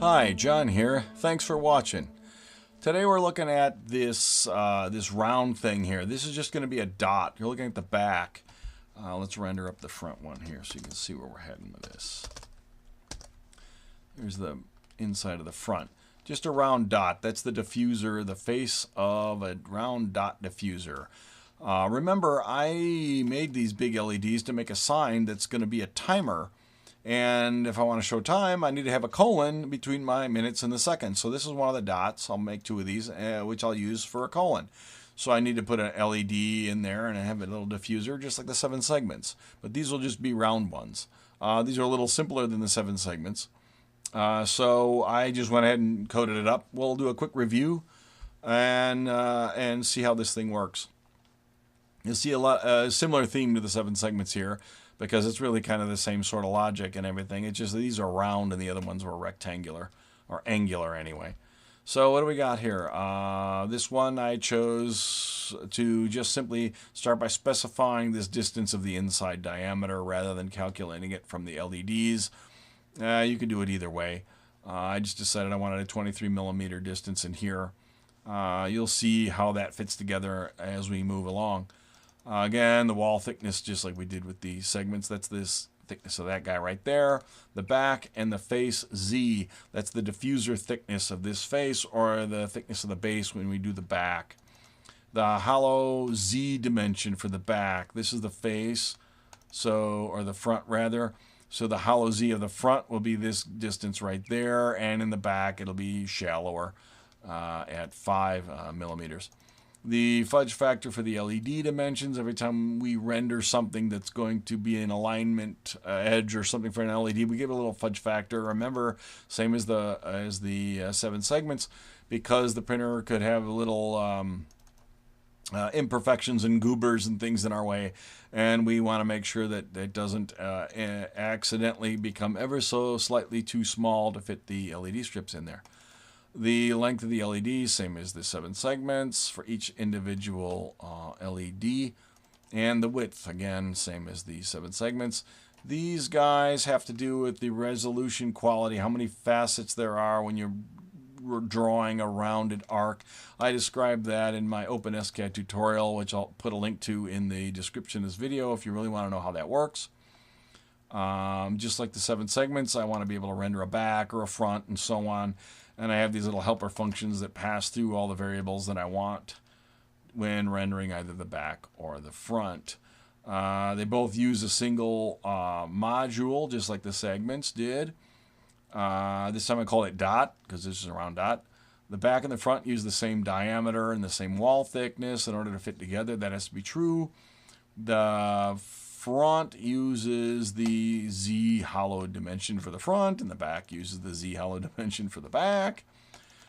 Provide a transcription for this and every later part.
Hi, John here. Thanks for watching. Today we're looking at this round thing here. This is just going to be a dot. You're looking at the back. Let's render up the front one here so you can see where we're heading with this. Here's the inside of the front. Just a round dot. That's the diffuser, the face of a round dot diffuser. Remember, I made these big LEDs to make a sign that's going to be a timer. And if I want to show time, I need to have a colon between my minutes and the seconds. So this is one of the dots. I'll make two of these, which I'll use for a colon. So I need to put an LED in there and I have a little diffuser, just like the 7 segments. But these will just be round ones. These are a little simpler than the 7 segments. So I just went ahead and coded it up. We'll do a quick review and see how this thing works. You'll see a similar theme to the 7 segments here, because it's really kind of the same sort of logic and everything. It's just these are round and the other ones were rectangular, or angular anyway. So what do we got here? This one I chose to just simply start by specifying this distance of the inside diameter rather than calculating it from the LEDs. You can do it either way. I just decided I wanted a 23 millimeter distance in here. You'll see how that fits together as we move along. Again, the wall thickness, just like we did with the segments, that's this thickness of that guy right there. The back and the face Z, that's the diffuser thickness of this face, or the thickness of the base when we do the back. The hollow Z dimension for the back, this is the face, or the front rather. So the hollow Z of the front will be this distance right there, and in the back it'll be shallower at 5 millimeters. The fudge factor for the LED dimensions, every time we render something that's going to be an alignment edge or something for an LED, we give it a little fudge factor. Remember, same as the 7 segments, because the printer could have a little imperfections and goobers and things in our way, and we want to make sure that it doesn't accidentally become ever so slightly too small to fit the LED strips in there. The length of the LED, same as the 7 segments for each individual LED. And the width, again, same as the 7 segments. These guys have to do with the resolution quality, how many facets there are when you're drawing a rounded arc. I described that in my OpenSCAD tutorial, which I'll put a link to in the description of this video if you really want to know how that works. Just like the 7 segments, I want to be able to render a back or a front and so on. And I have these little helper functions that pass through all the variables that I want when rendering either the back or the front. They both use a single module, just like the segments did. This time I call it dot, because this is a round dot. The back and the front use the same diameter and the same wall thickness in order to fit together. That has to be true. The front uses the Z hollow dimension for the front, and the back uses the Z hollow dimension for the back.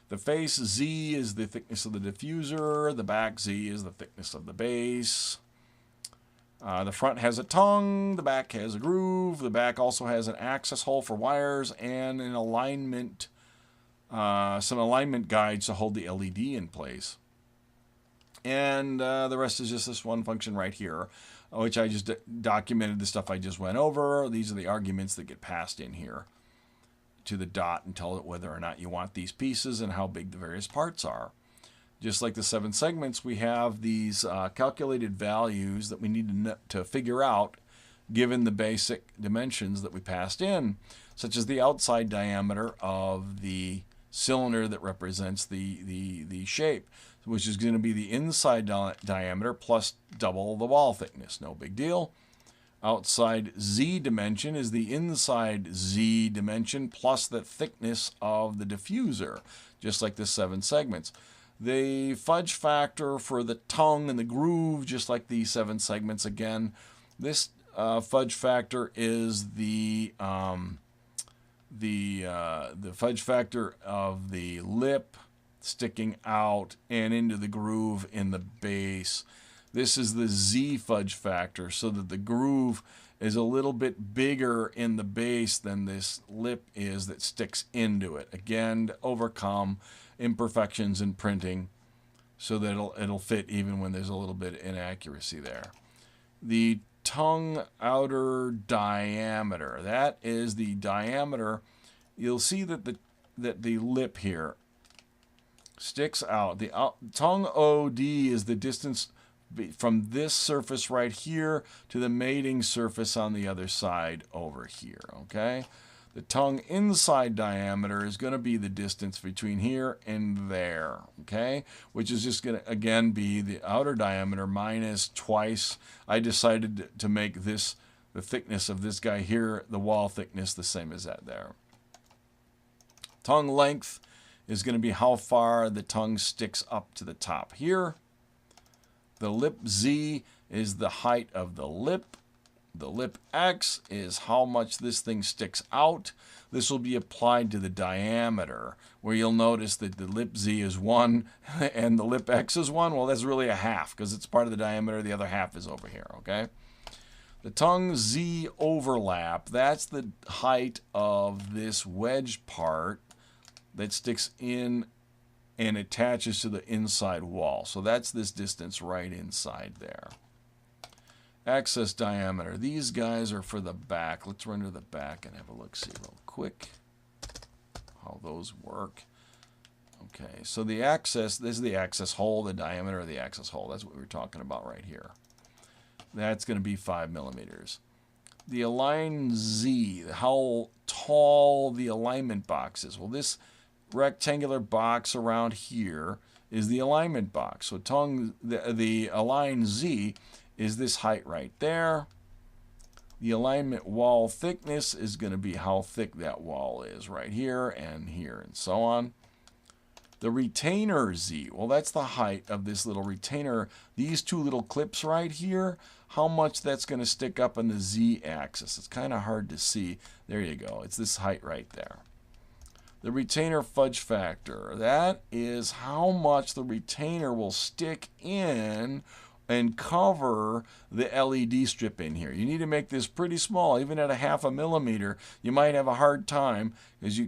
The face Z is the thickness of the diffuser. The back Z is the thickness of the base. The front has a tongue. The back has a groove. The back also has an access hole for wires and an alignment, some alignment guides to hold the LED in place. And the rest is just this one function right here, which I just documented the stuff I just went over. These are the arguments that get passed in here to the dot and tell it whether or not you want these pieces and how big the various parts are. Just like the 7 segments, we have these calculated values that we need to figure out given the basic dimensions that we passed in, such as the outside diameter of the cylinder that represents the shape, which is going to be the inside diameter plus double the wall thickness. No big deal. Outside Z dimension is the inside Z dimension plus the thickness of the diffuser, just like the 7 segments. The fudge factor for the tongue and the groove, just like the 7 segments again. This fudge factor is the fudge factor of the lip sticking out and into the groove in the base. This is the Z fudge factor, so that the groove is a little bit bigger in the base than this lip is that sticks into it. Again, to overcome imperfections in printing so that it'll fit even when there's a little bit of inaccuracy there. The tongue outer diameter, that is the diameter. You'll see that the that the lip here sticks out. The tongue OD is the distance from this surface right here to the mating surface on the other side over here, okay? The tongue inside diameter is going to be the distance between here and there, okay? Which is just going to, again, be the outer diameter minus twice. I decided to make this, the thickness of this guy here, the wall thickness, the same as that there. Tongue length is going to be how far the tongue sticks up to the top here. The lip Z is the height of the lip. The lip X is how much this thing sticks out. This will be applied to the diameter, where you'll notice that the lip Z is 1 and the lip X is 1. Well, that's really a half because it's part of the diameter. The other half is over here, okay? The tongue Z overlap, that's the height of this wedge part that sticks in and attaches to the inside wall. So that's this distance right inside there. Access diameter. These guys are for the back. Let's run to the back and have a look-see real quick how those work. Okay, so the access, this is the access hole, the diameter of the access hole. That's what we were talking about right here. That's going to be 5 millimeters. The align Z, how tall the alignment box is. Well, this rectangular box around here is the alignment box. So the align Z is this height right there. The alignment wall thickness is going to be how thick that wall is right here and here and so on. The retainer Z, well, that's the height of this little retainer. These two little clips right here, how much that's going to stick up on the Z axis. It's kind of hard to see. There you go. It's this height right there. The retainer fudge factor, that is how much the retainer will stick in and cover the LED strip in here. You need to make this pretty small. Even at a 0.5 millimeter, you might have a hard time because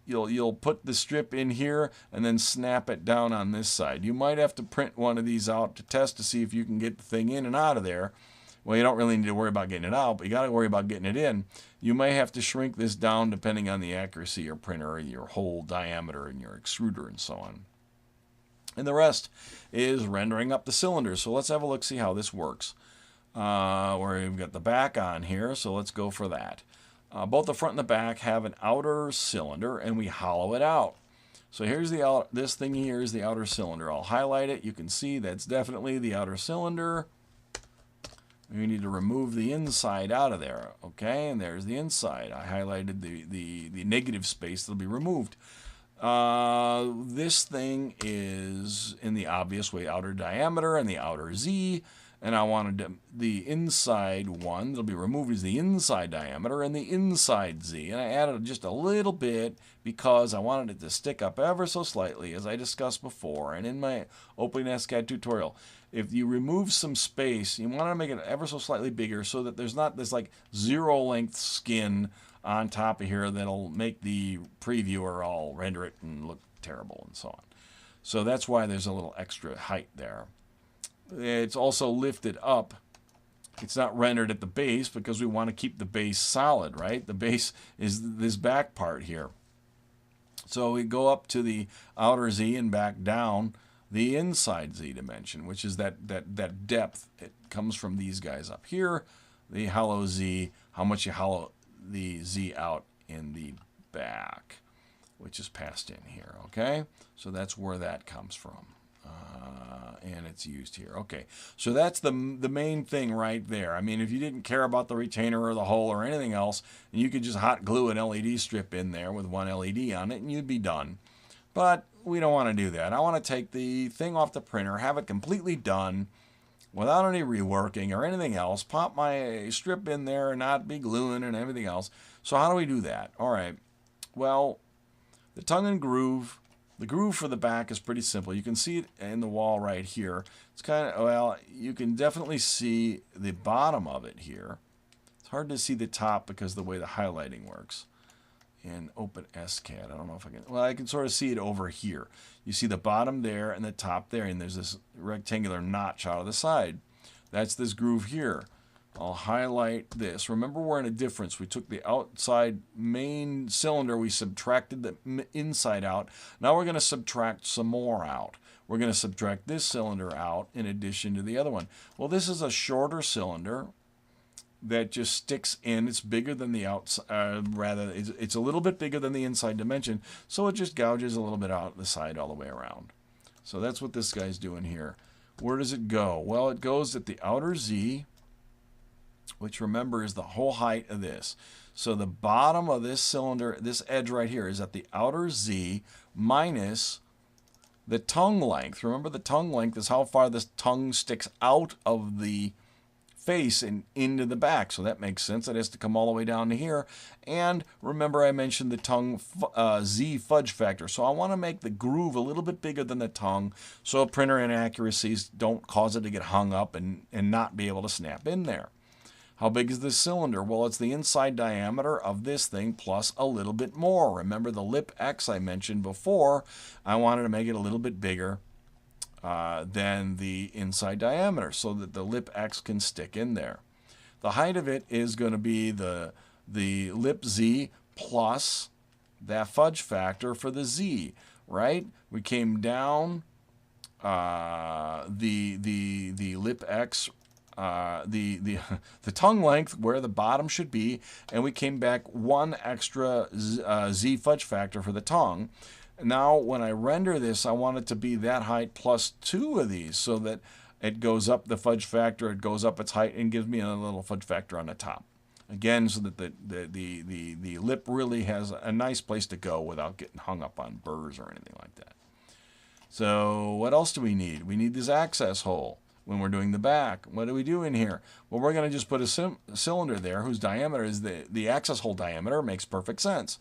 you'll put the strip in here and then snap it down on this side. You might have to print one of these out to test to see if you can get the thing in and out of there. Well, you don't really need to worry about getting it out, but you got to worry about getting it in. You may have to shrink this down depending on the accuracy of your printer, your hole diameter, and your extruder, and so on. And the rest is rendering up the cylinders. So let's have a look, see how this works. Where we've got the back on here, so let's go for that. Both the front and the back have an outer cylinder, and we hollow it out. So here's the this thing here is the outer cylinder. I'll highlight it. You can see that's definitely the outer cylinder. We need to remove the inside out of there, okay? And there's the inside. I highlighted the negative space that'll be removed. This thing is in the obvious way outer diameter and the outer Z, and I wanted the inside one that'll be removed is the inside diameter and the inside Z, and I added just a little bit because I wanted it to stick up ever so slightly, as I discussed before and in my opening SCAD tutorial. If you remove some space, you want to make it ever so slightly bigger so that there's not this like zero length skin on top of here that'll make the previewer all render it and look terrible and so on. So that's why there's a little extra height there. It's also lifted up. It's not rendered at the base because we want to keep the base solid, right? The base is this back part here. So we go up to the outer Z and back down the inside Z dimension, which is that depth. It comes from these guys up here, the hollow Z, how much you hollow the Z out in the back, which is passed in here, okay? So that's where that comes from, and it's used here. Okay, so that's the main thing right there. I mean, if you didn't care about the retainer or the hole or anything else, and you could just hot glue an LED strip in there with one LED on it, and you'd be done. But we don't want to do that. I want to take the thing off the printer, have it completely done, without any reworking or anything else, pop my strip in there and not be gluing and everything else. So how do we do that? All right, well, the tongue and groove, the groove for the back is pretty simple. You can see it in the wall right here. It's kind of, well, you can definitely see the bottom of it here. It's hard to see the top because of the way the highlighting works in OpenSCAD. I don't know if I can, well, I can sort of see it over here. You see the bottom there and the top there, and there's this rectangular notch out of the side. That's this groove here. I'll highlight this. Remember, we're in a difference. We took the outside main cylinder, we subtracted the inside out. Now we're going to subtract some more out. We're going to subtract this cylinder out in addition to the other one. Well, this is a shorter cylinder that just sticks in. It's bigger than the outside, it's a little bit bigger than the inside dimension, so it just gouges a little bit out the side all the way around. So that's what this guy's doing here. Where does it go? Well, it goes at the outer Z, which remember is the whole height of this. So the bottom of this cylinder, this edge right here, is at the outer Z minus the tongue length. Remember, the tongue length is how far this tongue sticks out of the face and into the back. So that makes sense. It has to come all the way down to here. And remember, I mentioned the tongue Z fudge factor. So I want to make the groove a little bit bigger than the tongue so printer inaccuracies don't cause it to get hung up and not be able to snap in there. How big is this cylinder? Well, it's the inside diameter of this thing plus a little bit more. Remember the lip X I mentioned before? I wanted to make it a little bit bigger than the inside diameter so that the lip X can stick in there. The height of it is going to be the lip Z plus that fudge factor for the Z, right? We came down the lip X, the tongue length where the bottom should be, and we came back one extra Z fudge factor for the tongue. Now, when I render this, I want it to be that height plus 2 of these so that it goes up the fudge factor, it goes up its height, and gives me a little fudge factor on the top. Again, so that the lip really has a nice place to go without getting hung up on burrs or anything like that. So what else do we need? We need this access hole when we're doing the back. What do we do in here? Well, we're going to just put a cylinder there whose diameter is the access hole diameter. Makes perfect sense.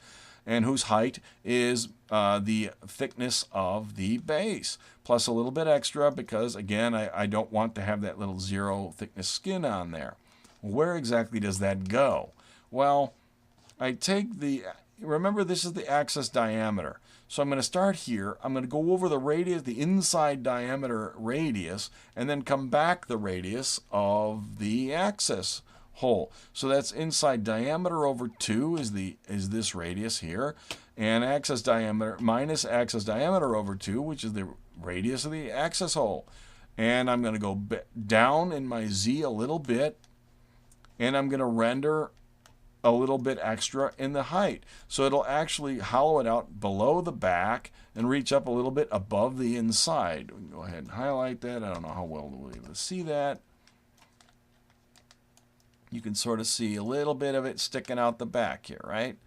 And whose height is the thickness of the base, plus a little bit extra because, again, I don't want to have that little 0 thickness skin on there. Where exactly does that go? Well, I take remember this is the access diameter. So I'm going to start here. I'm going to go over the radius, the inside diameter radius, and then come back the radius of the access hole. So that's inside diameter over 2 is this radius here, and access diameter minus access diameter over 2, which is the radius of the access hole. And I'm going to go down in my Z a little bit, and I'm going to render a little bit extra in the height. So it'll actually hollow it out below the back and reach up a little bit above the inside. We can go ahead and highlight that. I don't know how well we'll be able to see that. You can sort of see a little bit of it sticking out the back here, right?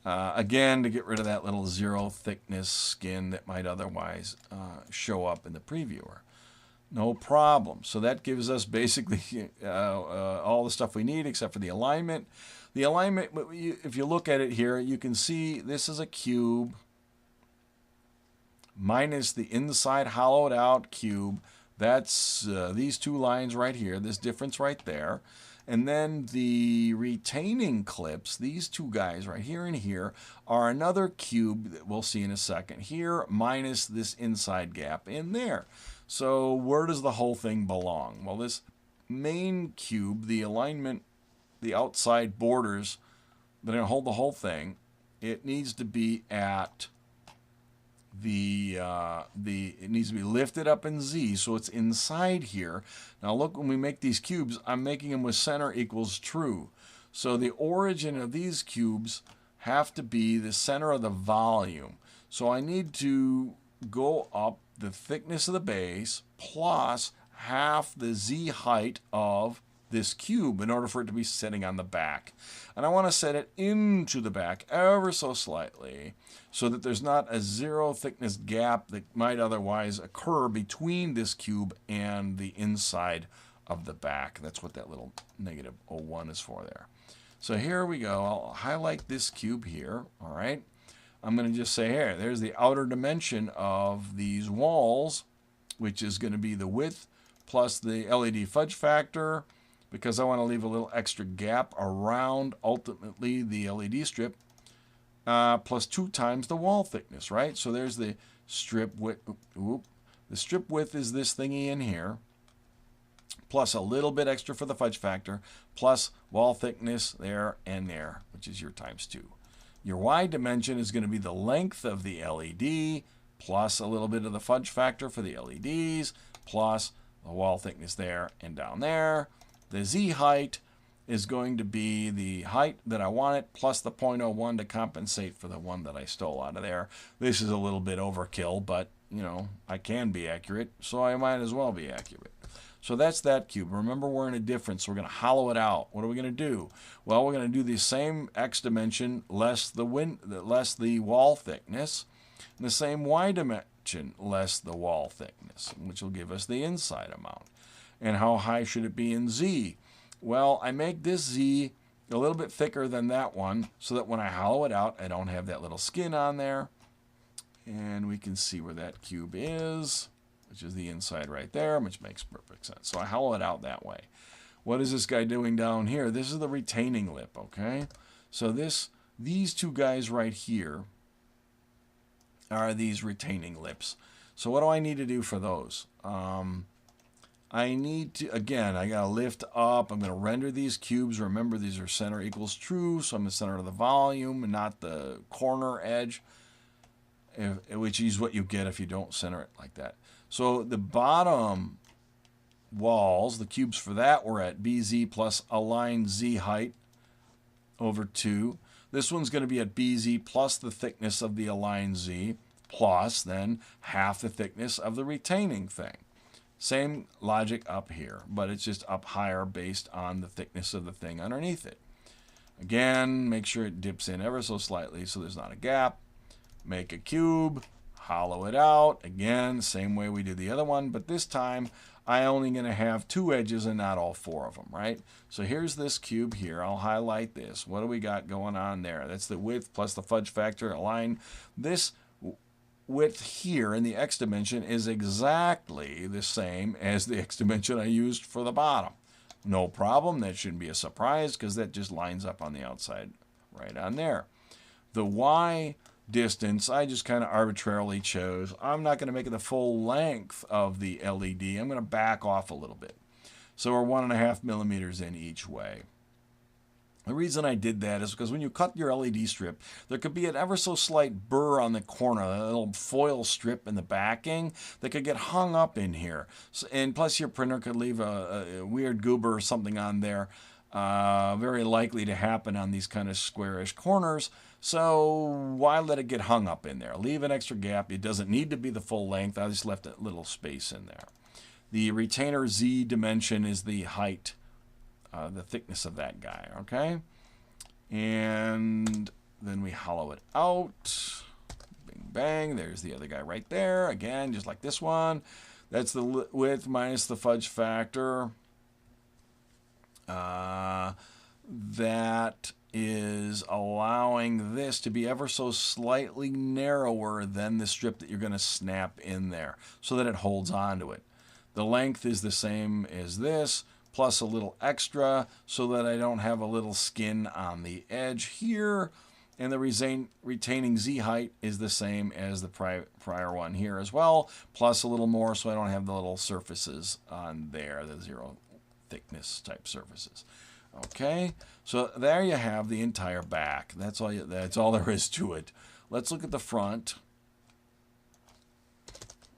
Again, to get rid of that little 0 thickness skin that might otherwise show up in the previewer. No problem. So that gives us basically all the stuff we need except for the alignment. The alignment, if you look at it here, you can see this is a cube minus the inside hollowed out cube. That's these two lines right here, this difference right there. And then the retaining clips, these two guys right here and here, are another cube that we'll see in a second here, minus this inside gap in there. So where does the whole thing belong? Well, this main cube, the alignment, the outside borders that are going to hold the whole thing, it needs to be at it needs to be lifted up in Z, so it's inside here. Now look, when we make these cubes, I'm making them with center equals true. So the origin of these cubes have to be the center of the volume. So I need to go up the thickness of the base plus half the Z height of this cube in order for it to be sitting on the back. And I want to set it into the back ever so slightly so that there's not a 0 thickness gap that might otherwise occur between this cube and the inside of the back. That's what that little -01 is for there. So here we go. I'll highlight this cube here. All right. I'm going to just say here, there's the outer dimension of these walls, which is going to be the width plus the LED fudge factor, because I want to leave a little extra gap around ultimately the LED strip, plus 2 times the wall thickness, right? So there's the strip width. The strip width is this thingy in here, plus a little bit extra for the fudge factor, plus wall thickness there and there, which is your times 2. Your Y dimension is going to be the length of the LED, plus a little bit of the fudge factor for the LEDs, plus the wall thickness there and down there. The Z height is going to be the height that I want it, plus the 0.01 to compensate for the one that I stole out of there. This is a little bit overkill, but, you know, I can be accurate, so I might as well be accurate. So that's that cube. Remember, we're in a difference, so we're going to hollow it out. What are we going to do? Well, we're going to do the same X dimension less the wall thickness, and the same Y dimension less the wall thickness, which will give us the inside amount. And how high should it be in Z? Well, I make this Z a little bit thicker than that one so that when I hollow it out, I don't have that little skin on there. And we can see where that cube is, which is the inside right there, which makes perfect sense. So I hollow it out that way. What is this guy doing down here? This is the retaining lip, okay? So these two guys right here are these retaining lips. So what do I need to do for those? I need to, again, I got to lift up. I'm going to render these cubes. Remember, these are center equals true, so I'm the center of the volume and not the corner edge, which is what you get if you don't center it like that. So the bottom walls, the cubes for that, were at BZ plus align Z height over 2. This one's going to be at BZ plus the thickness of the aligned Z plus then half the thickness of the retaining thing. Same logic up here, but it's just up higher based on the thickness of the thing underneath it. Again, make sure it dips in ever so slightly so there's not a gap. Make a cube, hollow it out. Again, same way we did the other one, but this time I'm only going to have 2 edges and not all 4 of them, right? So here's this cube here. I'll highlight this. What do we got going on there? That's the width plus the fudge factor align. This width here in the X dimension is exactly the same as the X dimension I used for the bottom. No problem. That shouldn't be a surprise because that just lines up on the outside right on there. The Y distance, I just kind of arbitrarily chose. I'm not going to make it the full length of the LED. I'm going to back off a little bit. So we're 1.5 millimeters in each way. The reason I did that is because when you cut your LED strip, there could be an ever so slight burr on the corner, a little foil strip in the backing that could get hung up in here. So, and plus your printer could leave a weird goober or something on there. Very likely to happen on these kind of squarish corners. So why let it get hung up in there? Leave an extra gap. It doesn't need to be the full length. I just left a little space in there. The retainer Z dimension is the height, the thickness of that guy, okay? And then we hollow it out. Bing, bang. There's the other guy right there. Again, just like this one. That's the width minus the fudge factor. That is allowing this to be ever so slightly narrower than the strip that you're going to snap in there so that it holds onto it. The length is the same as this, plus a little extra so that I don't have a little skin on the edge here. And the retaining Z height is the same as the prior one here as well, plus a little more so I don't have the little surfaces on there, the zero thickness type surfaces. Okay, so there you have the entire back. That's all there is to it. Let's look at the front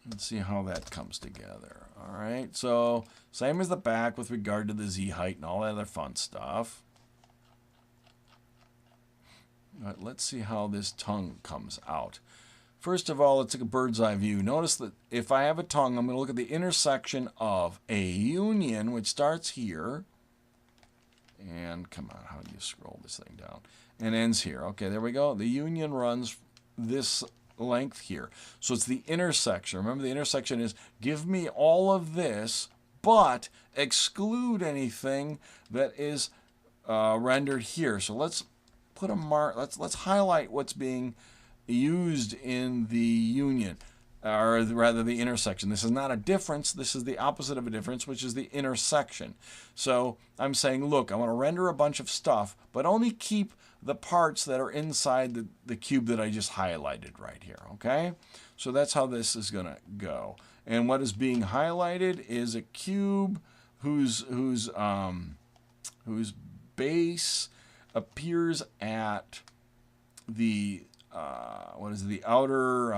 and see how that comes together. All right, so same as the back with regard to the Z height and all that other fun stuff. All right, let's see how this tongue comes out. First of all, let's take a bird's eye view. Notice that if I have a tongue, I'm going to look at the intersection of a union, which starts here, and come on, how do you scroll this thing down? And ends here. Okay, there we go. The union runs this length here. So it's the intersection. Remember, the intersection is give me all of this, but exclude anything that is rendered here. So let's put a mark. Let's highlight what's being used in the union, or rather the intersection. This is not a difference. This is the opposite of a difference, which is the intersection. So I'm saying, look, I want to render a bunch of stuff, but only keep the parts that are inside the cube that I just highlighted right here, okay? So that's how this is going to go. And what is being highlighted is a cube whose base appears at the what is it, the outer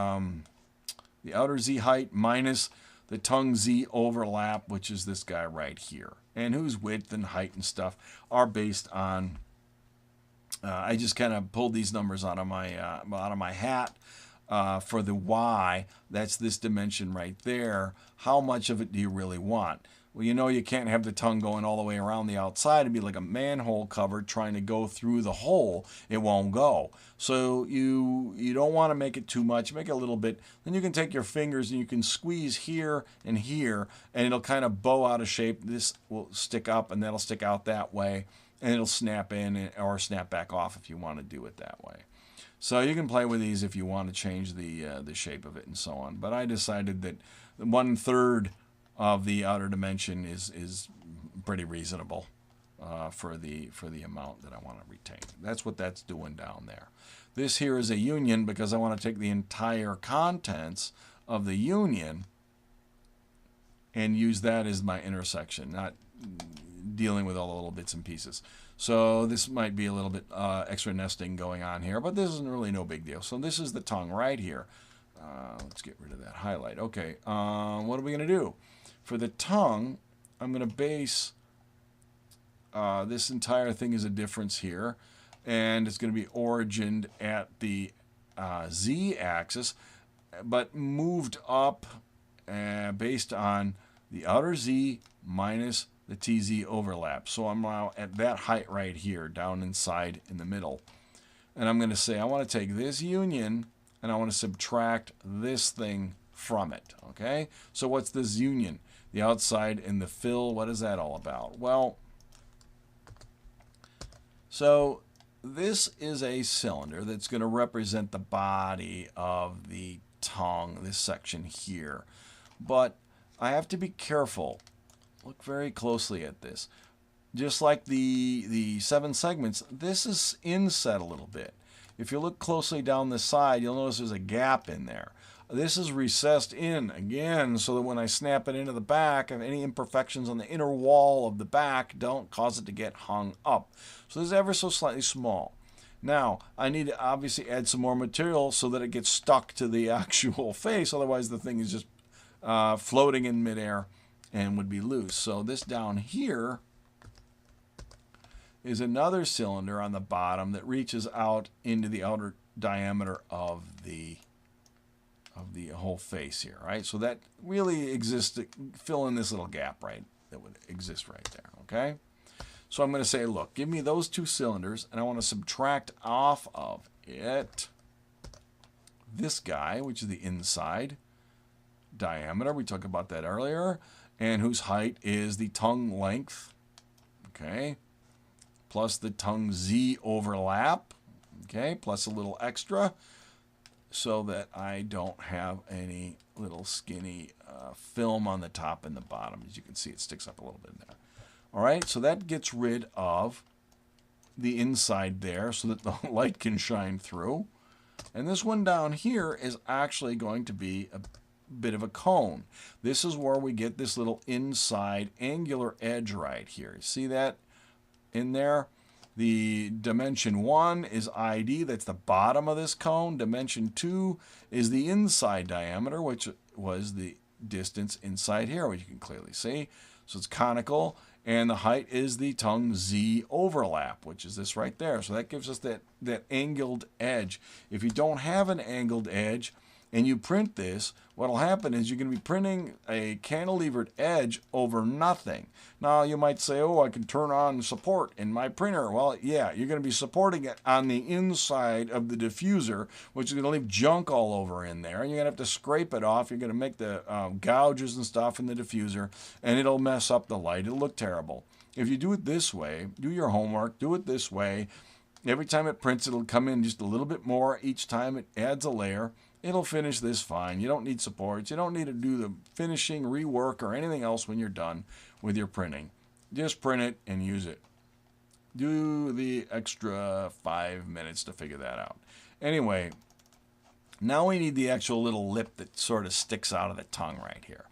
Z height minus the tongue Z overlap, which is this guy right here, and whose width and height and stuff are based on. I just kind of pulled these numbers out of my hat. For the Y, that's this dimension right there. How much of it do you really want? Well, you know you can't have the tongue going all the way around the outside. It'd be like a manhole cover trying to go through the hole. It won't go. So you don't want to make it too much. Make it a little bit. Then you can take your fingers and you can squeeze here and here, and it'll kind of bow out of shape. This will stick up, and that'll stick out that way, and it'll snap in or snap back off if you want to do it that way. So you can play with these if you want to change the shape of it and so on. But I decided that 1/3 of the outer dimension is pretty reasonable for the amount that I want to retain. That's what that's doing down there. This here is a union because I want to take the entire contents of the union and use that as my intersection, not dealing with all the little bits and pieces. So this might be a little bit extra nesting going on here, but this isn't really no big deal. So this is the tongue right here. Let's get rid of that highlight. Okay, what are we going to do? For the tongue, I'm going to base this entire thing as a difference here, and it's going to be origined at the Z-axis, but moved up based on the outer Z minus the TZ overlap. So I'm now at that height right here, down inside in the middle. And I'm going to say I want to take this union and I want to subtract this thing from it. Okay? So what's this union? The outside and the fill, what is that all about? Well, so this is a cylinder that's going to represent the body of the tongue, this section here. But I have to be careful. Look very closely at this. Just like the 7 segments, this is inset a little bit. If you look closely down the side, you'll notice there's a gap in there. This is recessed in again so that when I snap it into the back, if any imperfections on the inner wall of the back don't cause it to get hung up. So this is ever so slightly small. Now, I need to obviously add some more material so that it gets stuck to the actual face. Otherwise, the thing is just floating in midair and would be loose. So this down here is another cylinder on the bottom that reaches out into the outer diameter of the whole face here, right? So that really exists to fill in this little gap, right? That would exist right there, okay? So I'm going to say, look, give me those 2 cylinders, and I want to subtract off of it this guy, which is the inside diameter. We talked about that earlier, and whose height is the tongue length, okay? Plus the tongue Z overlap, okay? Plus a little extra, so that I don't have any little skinny film on the top and the bottom. As you can see, it sticks up a little bit in there. All right, so that gets rid of the inside there so that the light can shine through. And this one down here is actually going to be a bit of a cone. This is where we get this little inside angular edge right here. See that in there? The dimension 1 is ID, that's the bottom of this cone. Dimension 2 is the inside diameter, which was the distance inside here, which you can clearly see. So it's conical, and the height is the tongue Z overlap, which is this right there. So that gives us that angled edge. If you don't have an angled edge and you print this, what will happen is you're going to be printing a cantilevered edge over nothing. Now, you might say, oh, I can turn on support in my printer. Well, yeah, you're going to be supporting it on the inside of the diffuser, which is going to leave junk all over in there. And you're going to have to scrape it off. You're going to make the gouges and stuff in the diffuser, and it'll mess up the light. It'll look terrible. If you do it this way, do your homework, do it this way. Every time it prints, it'll come in just a little bit more. Each time it adds a layer. It'll finish this fine. You don't need supports. You don't need to do the finishing, rework, or anything else when you're done with your printing. Just print it and use it. Do the extra 5 minutes to figure that out. Anyway, now we need the actual little lip that sort of sticks out of the tongue right here.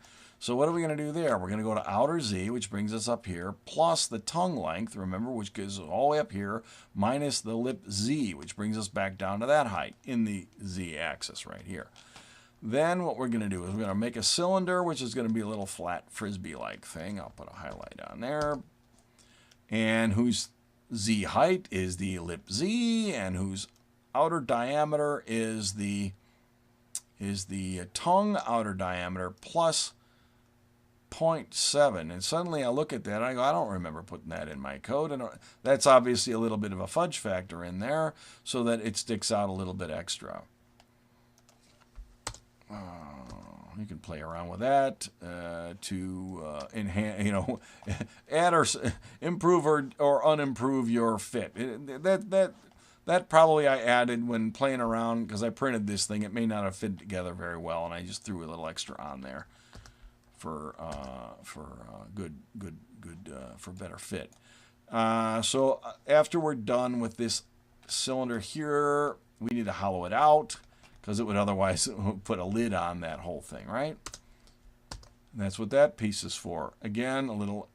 So what are we going to do there? We're going to go to outer Z, which brings us up here, plus the tongue length, remember, which goes all the way up here, minus the lip Z, which brings us back down to that height in the Z axis right here. Then what we're going to do is we're going to make a cylinder, which is going to be a little flat frisbee-like thing. I'll put a highlight on there. And whose Z height is the lip Z, and whose outer diameter is the tongue outer diameter plus 0.7. And suddenly I look at that and I go, I don't remember putting that in my code. And that's obviously a little bit of a fudge factor in there so that it sticks out a little bit extra. You can play around with that to enhance, add or improve or unimprove your fit. That probably I added when playing around because I printed this thing. It may not have fit together very well, and I just threw a little extra on there for better fit. So after we're done with this cylinder here, we need to hollow it out because it would otherwise put a lid on that whole thing, right? And that's what that piece is for. Again, a little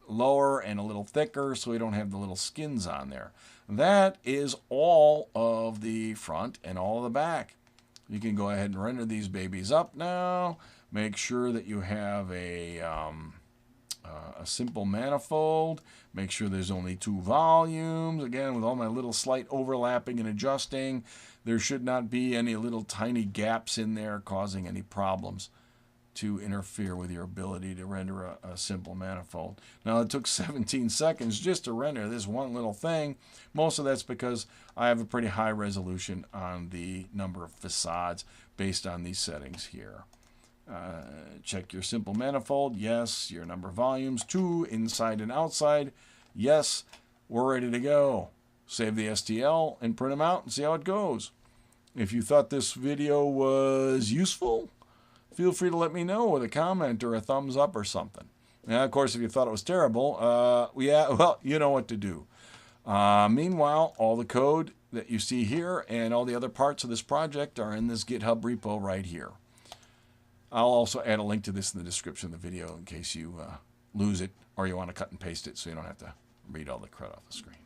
lower and a little thicker so we don't have the little skins on there. That is all of the front and all of the back. You can go ahead and render these babies up now. Make sure that you have a simple manifold. Make sure there's only 2 volumes. Again, with all my little slight overlapping and adjusting, there should not be any little tiny gaps in there causing any problems to interfere with your ability to render a simple manifold. Now, it took 17 seconds just to render this one little thing. Most of that's because I have a pretty high resolution on the number of facades based on these settings here. Check your simple manifold. Yes. Your number of volumes. 2 inside and outside. Yes. We're ready to go. Save the STL and print them out and see how it goes. If you thought this video was useful, feel free to let me know with a comment or a thumbs up or something. And of course, if you thought it was terrible, yeah, well, you know what to do. Meanwhile, all the code that you see here and all the other parts of this project are in this GitHub repo right here. I'll also add a link to this in the description of the video in case you lose it or you want to cut and paste it so you don't have to read all the crud off the screen.